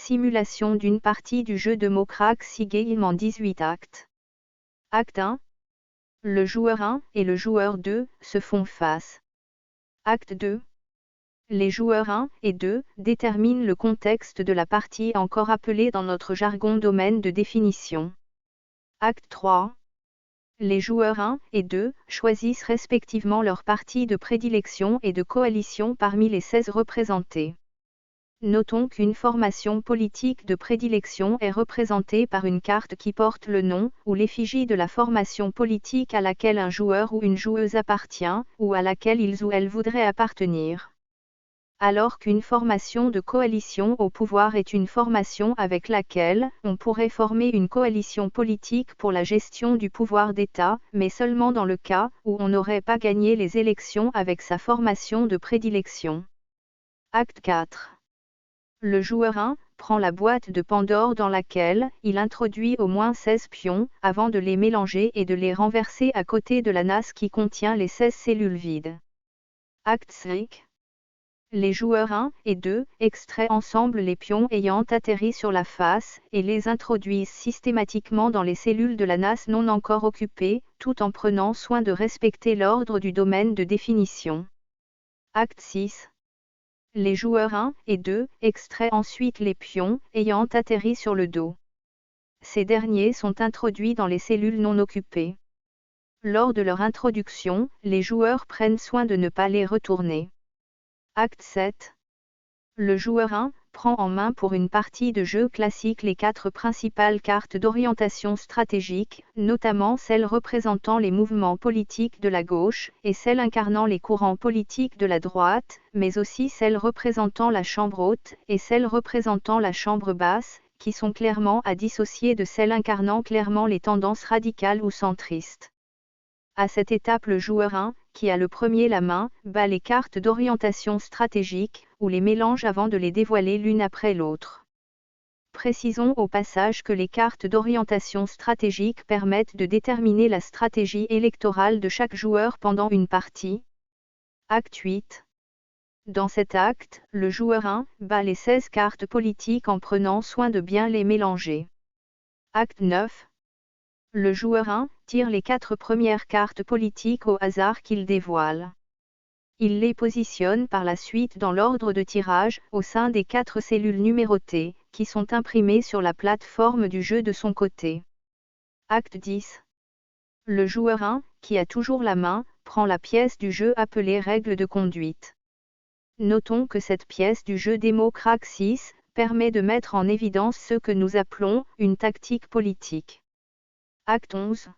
simulation d'une partie du jeu de mots Crazy Game en 18 actes. Acte 1. Le joueur 1 et le joueur 2 se font face. Acte 2. Les joueurs 1 et 2 déterminent le contexte de la partie encore appelé dans notre jargon domaine de définition. Acte 3. Les joueurs 1 et 2 choisissent respectivement leur partie de prédilection et de coalition parmi les 16 représentés. Notons qu'une formation politique de prédilection est représentée par une carte qui porte le nom ou l'effigie de la formation politique à laquelle un joueur ou une joueuse appartient, ou à laquelle ils ou elles voudraient appartenir. Alors qu'une formation de coalition au pouvoir est une formation avec laquelle on pourrait former une coalition politique pour la gestion du pouvoir d'État, mais seulement dans le cas où on n'aurait pas gagné les élections avec sa formation de prédilection. Acte 4. Le joueur 1 prend la boîte de Pandore dans laquelle il introduit au moins 16 pions avant de les mélanger et de les renverser à côté de la nasse qui contient les 16 cellules vides. Acte 5. Les joueurs 1 et 2 extraient ensemble les pions ayant atterri sur la face et les introduisent systématiquement dans les cellules de la nasse non encore occupées, tout en prenant soin de respecter l'ordre du domaine de définition. Acte 6. Les joueurs 1 et 2 extraient ensuite les pions ayant atterri sur le dos. Ces derniers sont introduits dans les cellules non occupées. Lors de leur introduction, les joueurs prennent soin de ne pas les retourner. Acte 7. Le joueur 1 prend en main pour une partie de jeu classique les 4 principales cartes d'orientation stratégique, notamment celles représentant les mouvements politiques de la gauche, et celles incarnant les courants politiques de la droite, mais aussi celles représentant la chambre haute, et celles représentant la chambre basse, qui sont clairement à dissocier de celles incarnant clairement les tendances radicales ou centristes. À cette étape, le joueur 1, qui a le premier la main, bat les cartes d'orientation stratégique, ou les mélange avant de les dévoiler l'une après l'autre. Précisons au passage que les cartes d'orientation stratégique permettent de déterminer la stratégie électorale de chaque joueur pendant une partie. Acte 8. Dans cet acte, le joueur 1 bat les 16 cartes politiques en prenant soin de bien les mélanger. Acte 9. Le joueur 1 tire les 4 premières cartes politiques au hasard qu'il dévoile. Il les positionne par la suite dans l'ordre de tirage, au sein des 4 cellules numérotées, qui sont imprimées sur la plateforme du jeu de son côté. Acte 10. Le joueur 1, qui a toujours la main, prend la pièce du jeu appelée règle de conduite. Notons que cette pièce du jeu Démocraxis permet de mettre en évidence ce que nous appelons une tactique politique. Acte 11.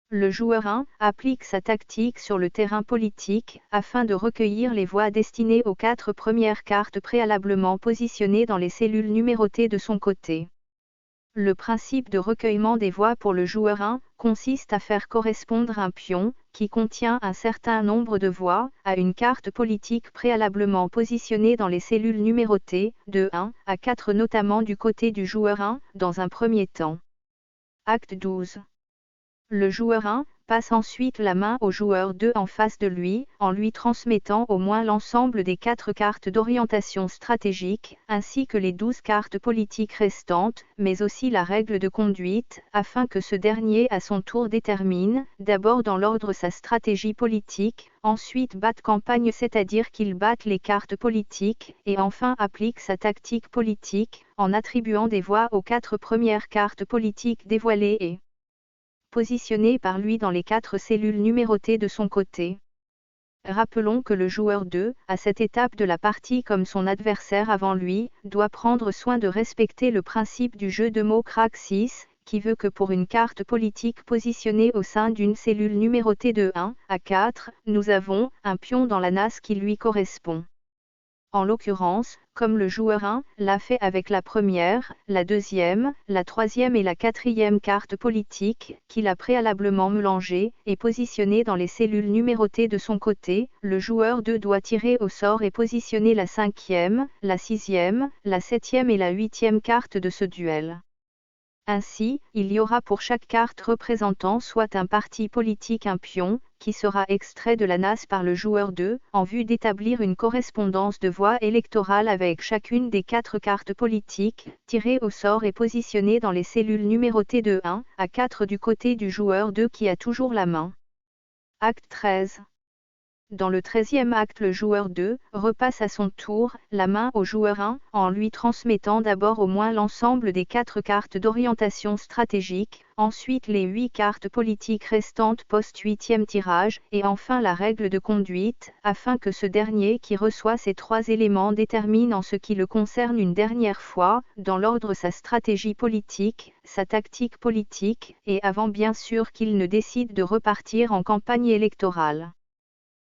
Le joueur 1 applique sa tactique sur le terrain politique, afin de recueillir les voix destinées aux 4 premières cartes préalablement positionnées dans les cellules numérotées de son côté. Le principe de recueillement des voix pour le joueur 1 consiste à faire correspondre un pion, qui contient un certain nombre de voix, à une carte politique préalablement positionnée dans les cellules numérotées, de 1 à 4 notamment du côté du joueur 1, dans un premier temps. Acte 12. Le joueur 1 passe ensuite la main au joueur 2 en face de lui, en lui transmettant au moins l'ensemble des 4 cartes d'orientation stratégique, ainsi que les 12 cartes politiques restantes, mais aussi la règle de conduite, afin que ce dernier à son tour détermine, d'abord dans l'ordre sa stratégie politique, ensuite batte campagne, c'est-à-dire qu'il batte les cartes politiques, et enfin applique sa tactique politique, en attribuant des voix aux 4 premières cartes politiques dévoilées et positionnées par lui dans les 4 cellules numérotées de son côté. Rappelons que le joueur 2, à cette étape de la partie comme son adversaire avant lui, doit prendre soin de respecter le principe du jeu de mots Craxis, qui veut que pour une carte politique positionnée au sein d'une cellule numérotée de 1 à 4, nous avons un pion dans la nasse qui lui correspond. En l'occurrence, comme le joueur 1 l'a fait avec la première, la deuxième, la troisième et la quatrième carte politique, qu'il a préalablement mélangée et positionnée dans les cellules numérotées de son côté, le joueur 2 doit tirer au sort et positionner la cinquième, la sixième, la septième et la huitième carte de ce duel. Ainsi, il y aura pour chaque carte représentant soit un parti politique un pion, qui sera extrait de la NAS par le joueur 2, en vue d'établir une correspondance de voix électorale avec chacune des 4 cartes politiques, tirées au sort et positionnées dans les cellules numérotées de 1 à 4 du côté du joueur 2 qui a toujours la main. Acte 13. Dans le 13e acte, le joueur 2 repasse à son tour la main au joueur 1 en lui transmettant d'abord au moins l'ensemble des 4 cartes d'orientation stratégique, ensuite les 8 cartes politiques restantes post-8e tirage et enfin la règle de conduite, afin que ce dernier qui reçoit ces 3 éléments détermine en ce qui le concerne une dernière fois, dans l'ordre sa stratégie politique, sa tactique politique, et avant bien sûr qu'il ne décide de repartir en campagne électorale.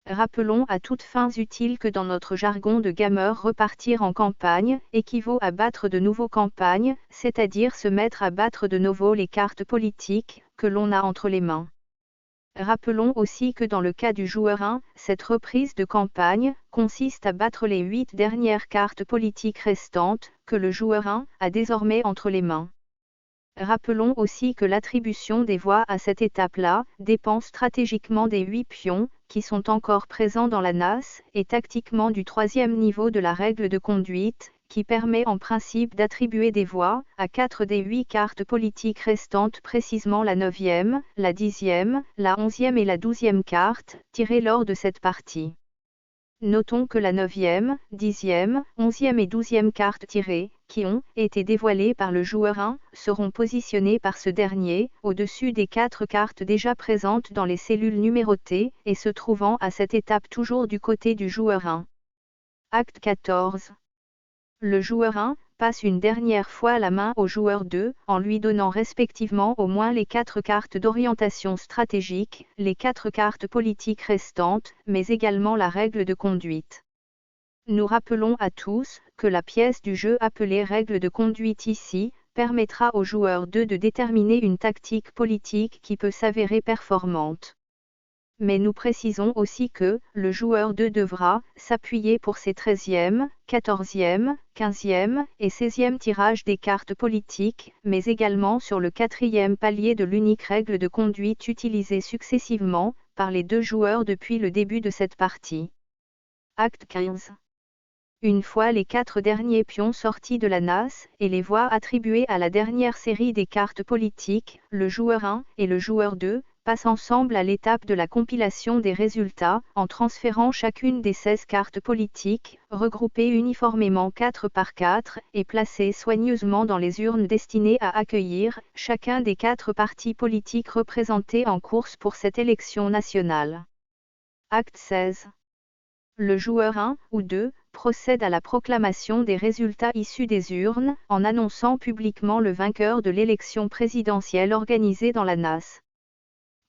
Rappelons à toutes fins utiles que dans notre jargon de gamer, repartir en campagne équivaut à battre de nouveau campagne, c'est-à-dire se mettre à battre de nouveau les cartes politiques que l'on a entre les mains. Rappelons aussi que dans le cas du joueur 1, cette reprise de campagne consiste à battre les 8 dernières cartes politiques restantes que le joueur 1 a désormais entre les mains. Rappelons aussi que l'attribution des voix à cette étape-là dépend stratégiquement des 8 pions qui sont encore présents dans la NAS et tactiquement du 3e niveau de la règle de conduite, qui permet en principe d'attribuer des voix à 4 des 8 cartes politiques restantes, précisément la 9e, la 10e, la 11e et la 12e carte, tirées lors de cette partie. Notons que la 9e, 10e, 11e et 12e cartes tirées, qui ont été dévoilées par le joueur 1, seront positionnées par ce dernier, au-dessus des 4 cartes déjà présentes dans les cellules numérotées, et se trouvant à cette étape toujours du côté du joueur 1. Acte 14. Le joueur 1 passe une dernière fois la main au joueur 2, en lui donnant respectivement au moins les 4 cartes d'orientation stratégique, les 4 cartes politiques restantes, mais également la règle de conduite. Nous rappelons à tous que la pièce du jeu appelée règle de conduite ici, permettra au joueur 2 de déterminer une tactique politique qui peut s'avérer performante. Mais nous précisons aussi que le joueur 2 devra s'appuyer pour ses 13e, 14e, 15e et 16e tirages des cartes politiques, mais également sur le 4e palier de l'unique règle de conduite utilisée successivement par les 2 joueurs depuis le début de cette partie. Acte 15. Une fois les 4 derniers pions sortis de la NAS et les voix attribuées à la dernière série des cartes politiques, le joueur 1 et le joueur 2 passent ensemble à l'étape de la compilation des résultats, en transférant chacune des 16 cartes politiques, regroupées uniformément 4 par 4, et placées soigneusement dans les urnes destinées à accueillir chacun des 4 partis politiques représentés en course pour cette élection nationale. Acte 16. Le joueur 1 ou 2 procède à la proclamation des résultats issus des urnes, en annonçant publiquement le vainqueur de l'élection présidentielle organisée dans la NAS.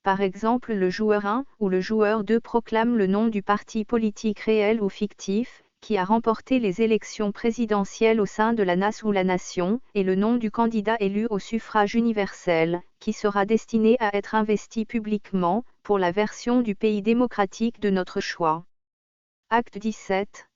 Par exemple, le joueur 1 ou le joueur 2 proclame le nom du parti politique réel ou fictif, qui a remporté les élections présidentielles au sein de la NAS ou la nation, et le nom du candidat élu au suffrage universel, qui sera destiné à être investi publiquement, pour la version du pays démocratique de notre choix. Acte 17.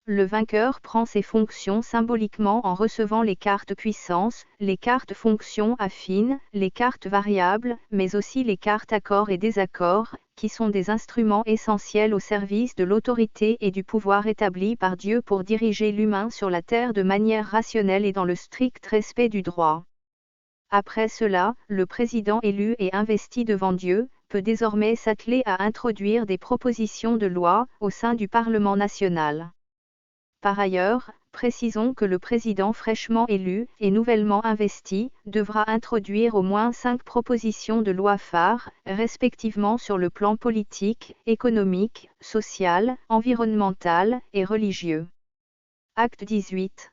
Le vainqueur prend ses fonctions symboliquement en recevant les cartes puissance, les cartes fonctions affines, les cartes variables, mais aussi les cartes accords et désaccords, qui sont des instruments essentiels au service de l'autorité et du pouvoir établi par Dieu pour diriger l'humain sur la terre de manière rationnelle et dans le strict respect du droit. Après cela, le président élu et investi devant Dieu peut désormais s'atteler à introduire des propositions de loi au sein du Parlement national. Par ailleurs, précisons que le président fraîchement élu et nouvellement investi devra introduire au moins 5 propositions de loi phares, respectivement sur le plan politique, économique, social, environnemental et religieux. Acte 18.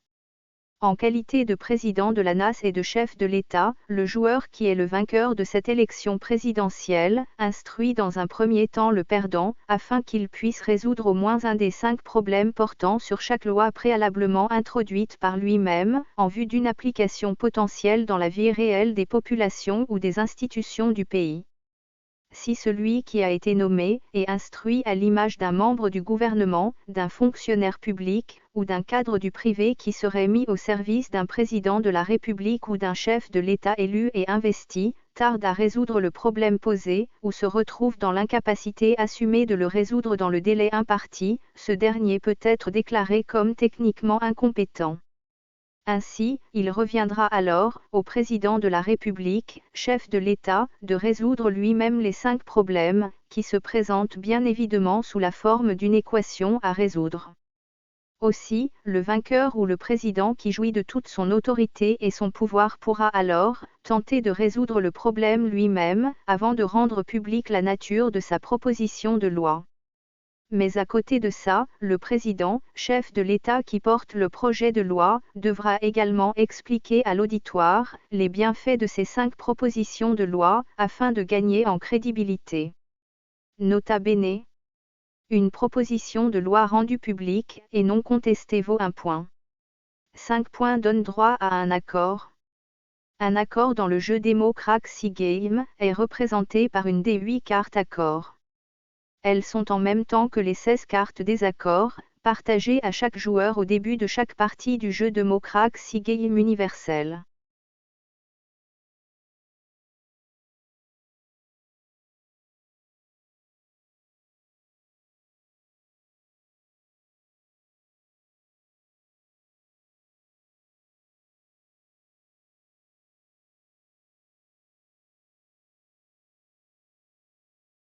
En qualité de président de la NAS et de chef de l'État, le joueur qui est le vainqueur de cette élection présidentielle instruit dans un premier temps le perdant, afin qu'il puisse résoudre au moins un des 5 problèmes portant sur chaque loi préalablement introduite par lui-même, en vue d'une application potentielle dans la vie réelle des populations ou des institutions du pays. Si celui qui a été nommé est instruit à l'image d'un membre du gouvernement, d'un fonctionnaire public, ou d'un cadre du privé qui serait mis au service d'un président de la République ou d'un chef de l'État élu et investi, tarde à résoudre le problème posé, ou se retrouve dans l'incapacité assumée de le résoudre dans le délai imparti, ce dernier peut être déclaré comme techniquement incompétent. Ainsi, il reviendra alors, au président de la République, chef de l'État, de résoudre lui-même les 5 problèmes, qui se présentent bien évidemment sous la forme d'une équation à résoudre. Aussi, le vainqueur ou le président qui jouit de toute son autorité et son pouvoir pourra alors tenter de résoudre le problème lui-même, avant de rendre publique la nature de sa proposition de loi. Mais à côté de ça, le président, chef de l'État qui porte le projet de loi, devra également expliquer à l'auditoire les bienfaits de ces 5 propositions de loi, afin de gagner en crédibilité. Nota bene. Une proposition de loi rendue publique et non contestée vaut 1 point. 5 points donnent droit à un accord. Un accord dans le jeu Democracy Game est représenté par une des 8 cartes accords. Elles sont en même temps que les 16 cartes des accords, partagées à chaque joueur au début de chaque partie du jeu Democracy Game universel.